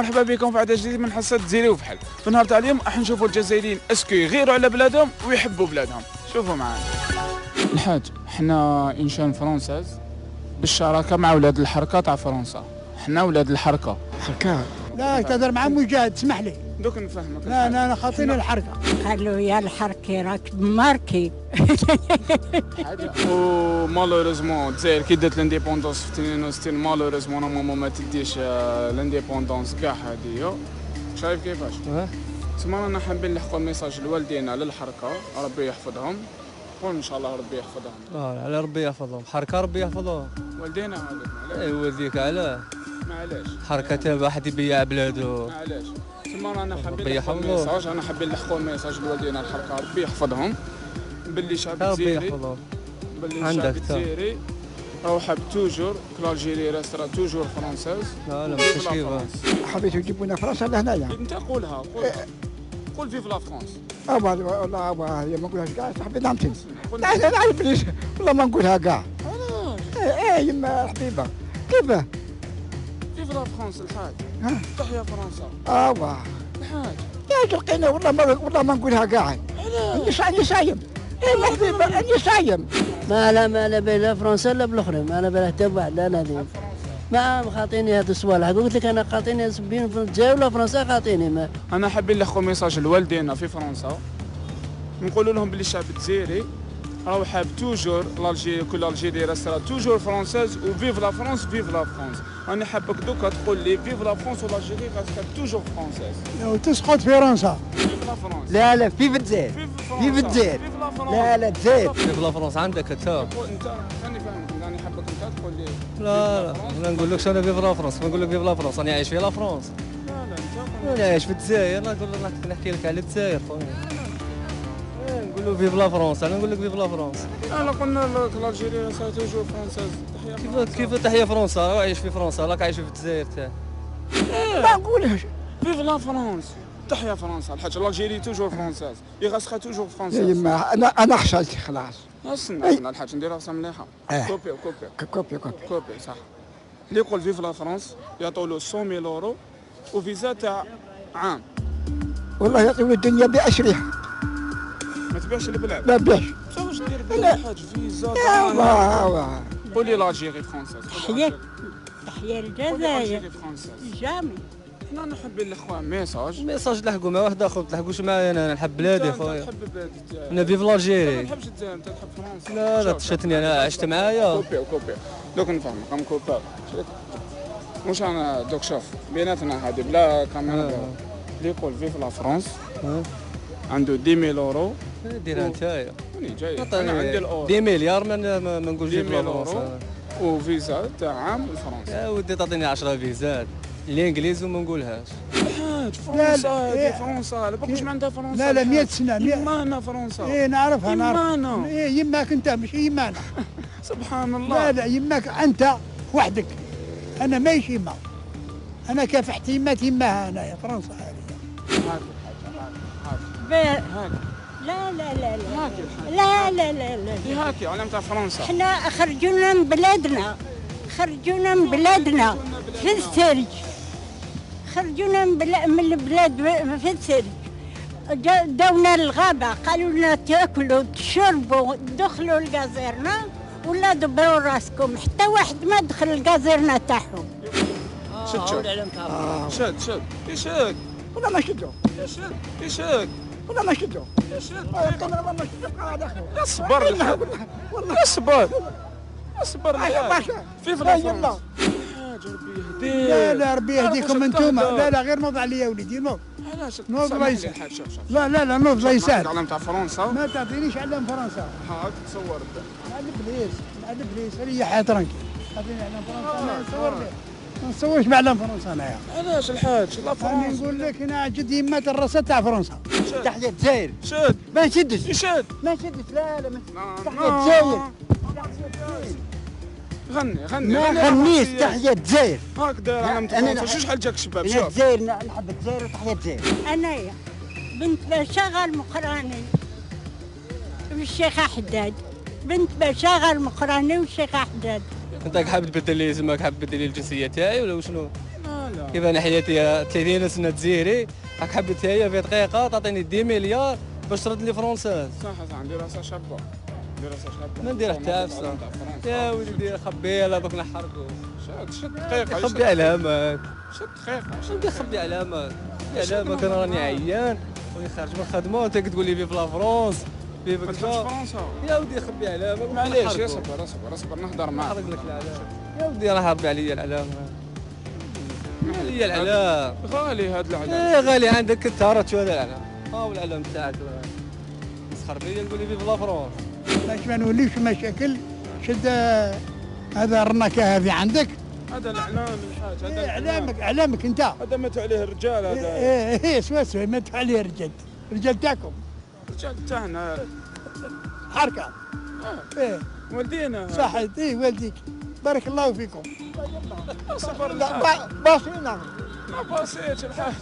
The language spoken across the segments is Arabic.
ومرحبا بكم في عدد جديد من حصة جزيري وفحل. في النهار تاع اليوم راح نشوفوا الجزائريين اسكو يغيروا على بلادهم ويحبوا بلادهم. شوفوا معانا. الحاج حنا انشان فرونساز بالشراكه مع ولاد الحركه تاع فرنسا. حنا ولاد الحركه. حركه؟ لا تهضر مع مجاهد اسمح لي. دوك نفهمك. لا انا خاطيني الحركه. قالوا يا الحركي راك ماركي. حاجه ومالوريزمون الجزائر كي دات لانديبوندونس في 62 مالوريزمون نورمالمون ما تديش لانديبوندونس كاع هادي. شايف كيفاش؟ تسمى رانا حابين نلحقوا الميساج لوالدينا للحركه ربي يحفظهم. قول ان شاء الله ربي يحفظهم. على ربي يحفظهم، حركه ربي يحفظهم. والدينا هذوك ايوا ذيك علاه؟ معليش حركه تاع واحد يبيع بلادو. معليش. تسمى رانا حابين ربي نلحقوا يحفظهم. الميساج، رانا حابين نلحقوا الميساج لوالدينا الحركه ربي يحفظهم. باللي شعب ربي الجزائري يحفظهم. باللي عندك الشعب تا. الجزائري راهو حاب توجور كالجيري ريسترا توجور فرونساز. لا ماشي كيفاه. حبيتوا تجيبونا فرنسا لهنايا. انت قولها قول فيف لا فرانس. والله هي ما نقولهاش كاع حبيت نعمتي. لا لا نعرف بليش والله ما نقولها كاع. ايه يما حبيبه كيفاه؟ فيف لا فرانس الحاج. تحيا فرنسا. واه الحاج. يا لقينا والله ما نقولها كاع. اني صايم. ايه حبيبه اني صايم. ما لا بين فرنسا لا بالاخرين، ما لا بين حتى واحد لا هذه. ما خاطيني هاد الصوالح، قلت لك انا خاطيني بين في الجزائر ولا فرنسا خاطيني ما. انا حابين نلحقوا ميساج لوالدينا في فرنسا نقولوا لهم باللي الشعب الجزائري راهو حاب توجور الجيري كل الجيري راه توجور فرونساز وفيف لا فرانس فيف لا فرانس. انا حابك دوكا تقول لي فيف لا فرانس والجيري راه توجور فرونساز. لو تسقط فرنسا. فيف لا فرانس. لا فيف الجزائر. فيف الجزائر. فيف لا فرانس. لا الجزائر. في لا فرنسا عندك انت. انت خليني فاهمك، انا حابك انت تقول لي. لا ما نقول لكش انا في لا فرنسا، ما نقول لك في لا فرنسا، انا عايش في لا فرنسا. لا انا عايش في الجزائر، انا نقول لك نحكي لك على الجزائر خويا. نقول له فيف لا فرنسا، انا نقول لك فيف لا فرنسا. انا قلنا لك الجيري راه توجور فرونساز. تحيا كيف تحيا فرنسا؟ عايش في فرنسا، راك عايش في الجزائر تاعك. ما نقولهاش. فيف لا فرانس. تحيا فرنسا الحاج. الجيري توجور فرونساز يغاسخا توجور يا فرونساز. يما انا خشلت خلاص. استنى الحاج ندير راسها مليحه. كوبي كوبي صح. اللي يقول فيف لا فرنس يعطوا له 100,000 يورو وفيزا تاع عام. والله يعطيو الدنيا بأشريها. ما تبيعش البلاد. ما بيش. واش دير بها الحاج فيزا يا تاع الله. قولي لاجيري فرونساز. تحيا الجزائر لاجيري فرونساز. جامي. حنا نحب الاخوان ميساج. ميساج لحقوا مع واحد اخر، ما تلحقوش معايا، انا نحب بلادي خويا. تحب بلادي تاعك. انا فيف ما الجيري. تحبش الجزائر انت تحب فرنسا. لا تشتني، انا عشت معايا. كوبي دوك نفهمك راهم كوباب. واش انا دوك شوف بيناتنا هذه بلا كاميرا. اللي يقول فيف لا فرانس عنده 10,000 يورو. ديرها نتايا. راني جاي انا عندي الاورو 10 مليار ما نقولش في 10,000 يورو فرنسا. وفيزا تاع عام لفرنسا. يا ودي تعطيني 10 فيزات الانجليز وما نقولهاش. الحاج فرنسا هذه فرنسا باقيش ما عندها فرنسا. لا 100 سنه يمانا فرنسا. ايه نعرفها يمانا. ايه يماك انت مش يمانا. سبحان الله. لا يماك انت وحدك. انا ماهيش يما. انا كافحت يماها انايا فرنسا هذه. هاكي لا لا لا لا هاكي الحاج. لا لا لا لا. هاكي علم تاع فرنسا. احنا خرجونا من بلادنا، خرجونا من بلادنا في الثلج، خرجونا من البلاد في الثلج. داونا الغابة قالوا لنا تاكلوا تشربوا دخلوا الجزيرنا ولا دبروا راسكم، حتى واحد ما دخل الجزيرنا تاعهم. شد يشد ولا ما شدوا. يشد ولا ما شدوا. الكاميرا ما شدوا. اصبر الحاج. اصبر الحاج. فيف لا فرنسا. الحاج ربي يهديك. لا ربي يهديكم انتم. لا غير نوض عليا وليدي نوض. علاش نوض الله يسهل. الحاج شوف لا نوض الله يسهل. علم تاع فرنسا. ما تعطينيش علم فرنسا. هاك تصور مع البليس هي حاضرك. تعطيني علم فرنسا انا نصور لك. ما نصورش بعلم فرنسا انايا. علاش الحاج لا راني فرنسا. نقول لك انا جد يمات الرصه تاع فرنسا. تحيا الجزائر. شد ما نشدش. يشد. ما نشدش لا تحيا لا. الجزائر. غني ما غنيش تحيا الجزائر. هاك داير علم تاع فرنسا. شحال جاك شباب انا شوف. الجزائر نحب الجزائر وتحيا الجزائر. انايا بنت بشاغة المقراني والشيخ حداد، بنت بشاغة المقراني والشيخ حداد. انت حاب تبدل لي اسمك، حاب تبدل لي الجنسيه تاعي ولا شنو؟ لا كيف انا حياتي 30 سنه جزيري، راك حبيت هي في دقيقه تعطيني 10 مليار باش ترد لي فرونساز. صح ندير راسها شابه، ندير راسها شابه. ما ندير حتى عفسه يا ولدي، خبي لا دوك نحرقو. شد دقيقه، خبي علامات، شد دقيقه، شد خبي علامات. علامات انا راني عيان راني خارج من الخدمه وانت كتقول لي فيف لا فرونس فيف كذا. فرنسا يا ودي خبي علامات. معليش اصبر نهضر معاك. نحرق لك العلامه يا ودي، راه هربي عليا العلامه. عليا العلام غالي هاد العلام. ايه غالي عندك انت، راه شو هذا العلام؟ ها هو العلام تاعك مسخر بيا تقول لي فيف لا فرونس. باش ما نوليش مشاكل شد هذا الرنكه هذه عندك. هذا الاعلام الحاج، هذا اعلامك انت. هذا متوا عليه الرجال. هذا ايه سوا متوا عليه الرجال تاعكم، الرجال تاعنا حركه. ايه والدينا صح. ايه والديك بارك الله فيكم. صبر لا باصينا ما باسيتش الحاج.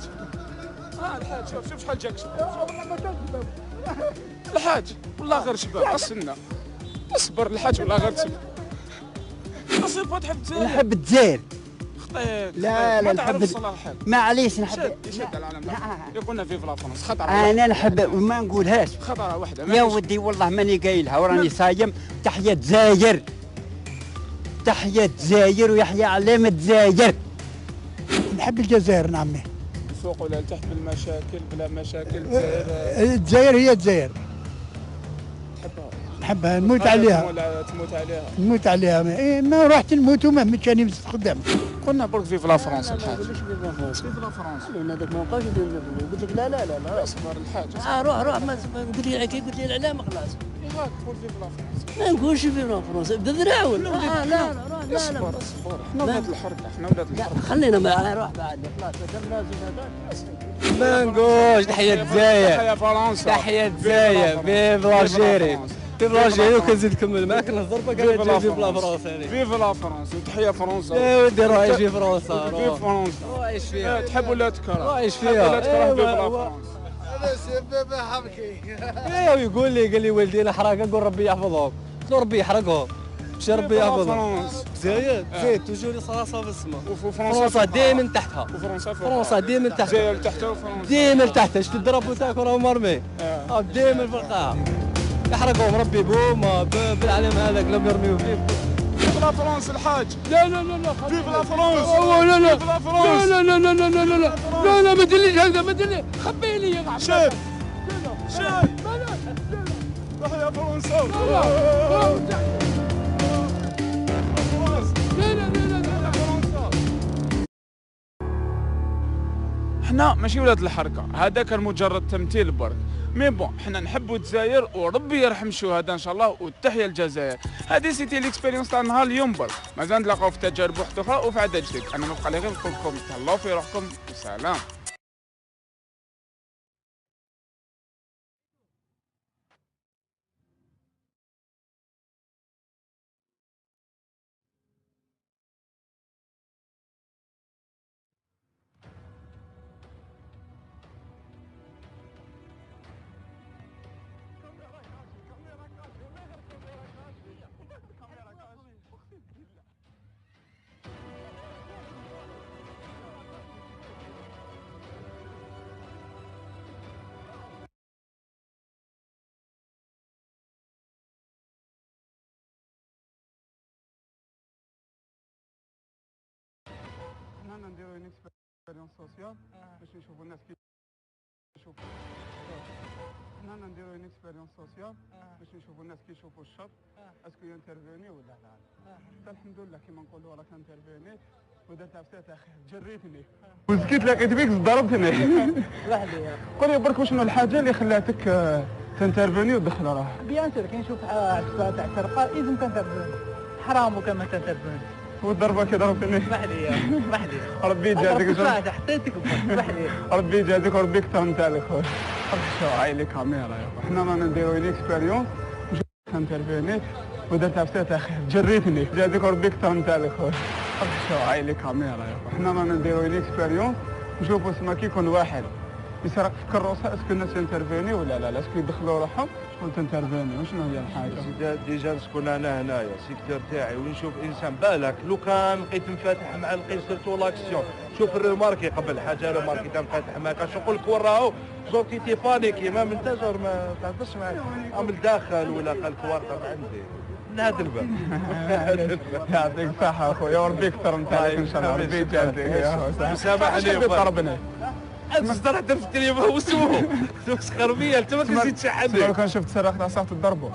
الحاج شوف شحال جاك شباب. الحاج والله غير شباب، قصنا اصبر الحاج والله غير شباب. اصبر تحب الجزائر. نحب الجزائر. خطيت لا ما نحب تعرف صلاح. معليش نحب. شد العلم يقولنا فيف لا فرنسا خطره. انا نحب وما نقولهاش. خطره واحده يا ودي والله ماني قايلها وراني صايم. تحية الجزائر، تحية الجزائر ويحيى علامة الجزائر. نحب الجزائر نعمي. فوق ولا تحت بالمشاكل بلا مشاكل. الجزائر هي الجزائر. نحبها نموت عليها. نموت عليها. إيه ما رحت نموت وما مشاني كاني قدام. قلنا برك فيف لا فرنسا الحاج. فيف لا فرنسا. انا هذاك ما بقاش قلت لك لا اصبر الحاج. روح ما قلت لي كي قلت لي العلامه خلاص. تقول فيف لا فرنسا. ما نقولش فيف لا فرنسا بذراول. لا اصبر احنا ولاد الحركه، احنا ولاد الحركه. خلينا ما روح بعد خلاص درنا زين. ما نقولش تحية الجزائر، تحية فرنسا، تحية الجزائر، فيف لالجيري، فيف لالجيري. وكنزيد نكمل معاك نهضر بك فيف لا فرنسا. فيف لا فرنسا وتحية فرنسا. يا ودي روح عيش في فرنسا. فيف فرنسا روح عيش فيها. تحب ولا تكره؟ روح عيش تحب فيها. ولا تكره فيف لا فرنسا. هذا سبب حبكي. ايوا يقول لي والدينا حراقه، قول ربي يحفظهم. قلت له ربي يحرقهم، مش ربي يحفظهم. الجزائر الجزائر توجور راسها في السماء. فرنسا دائما تحتها. فرنسا دائما تحتها. الجزائر تحتها وفرنسا دائما تحتها. شفت الدرابو تاعك راه مرمي. دائما في القاع. يحرقهم ربي بوما بالعلم هذاك لم يرميو فيه. فيف لا فرنسا الحاج. لا فيف لا فرنسا. لا ما تدليش هكذا، ما تدليش. خبي لي يا شاف تحية فرنسا. احنا ماشي ولاد الحركه، هذا كان مجرد تمثيل برك. مي بون احنا نحبوا الجزائر وربي يرحم الشهداء ان شاء الله، والتحيه للجزائر. هذه سيتي ليكسبيريونس تاع نهار اليوم برك، مازال نتلاقاو في تجارب واحده اخرى وفي عدد جديد. انا ما بقى لي غير نقول لكم تهلاو في روحكم وسلام. حنا نديرو اون اكسبيريونس سوسيال باش نشوفوا الناس كيف يشوفوا. حنا نديرو اون اكسبيريونس سوسيال باش نشوفوا الناس كي يشوفوا الشط اسكو ينترفيني ولا لا. الحمد لله كيما نقولوا راك انترفيني ودرت عفسات اخي جريتني وسكيت لقيت فيك ضربتني. وحدي. قول لي برك شنو الحاجه اللي خلاتك تنترفيني وتدخل روحك؟ بيان سور كي نشوف عفسه تاع سرقه لازم تنترفيني. حرام وكما تنترفيني. والضربه كي ضربتني وحدي ربي يجازيك. حطيتك وحدي. ربي يجازيك وربي يكثر نتاعك خويا. شو هاي لي كاميرا يا اخو. حنا رانا نديرو اون اكسبيريونس انترفينيت ودرت عفسات اخي جريتني. يجازيك وربي يكثر نتاعك خويا. شو هاي لي كاميرا يا اخو. حنا رانا نديرو اون اكسبيريونس نشوفوا سما كي يكون واحد يسرق في الكروسه اسكو الناس انترفيني ولا لا اسكو يدخلوا روحهم وتنترفيني وشنو هي الحاجه؟ ديجا نسكن انا هنايا السيكتور تاعي ونشوف انسان بالك لو كان لقيت مفاتح مع لقيت سيرتو لاكسيون شوف الريماركي قبل حاجه ريماركي تاع مفاتح معاك اش نقول لك وراهو زوكي تي بانيكي ما من تاجر ما تهضرش معاك من الداخل ولا قال لك ورقه عندي من هذا الباب يعطيك الصحه اخويا وربي يكثر من عليك ان شاء الله ربي يجازيك سامحني ربنا الصدر درت الكلمه وسمو تسخر بيا انت ما كنزيدش حد لو كان شفت سراق تاع صافي تضربوا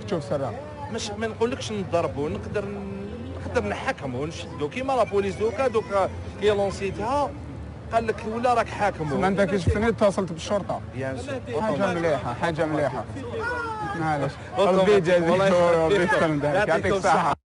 تشوف سراق مش ما نقولكش نضربوا نقدر نحكموا ونشدوا كيما لا بوليس دوكا كي لونسيتها قال لك ولا راك حاكم ما انت شفتني اتصلت بالشرطه حاجه مليحه حاجه مليحه معليش ربي يجازيك وربي يكثر من ذلك يعطيك الصحه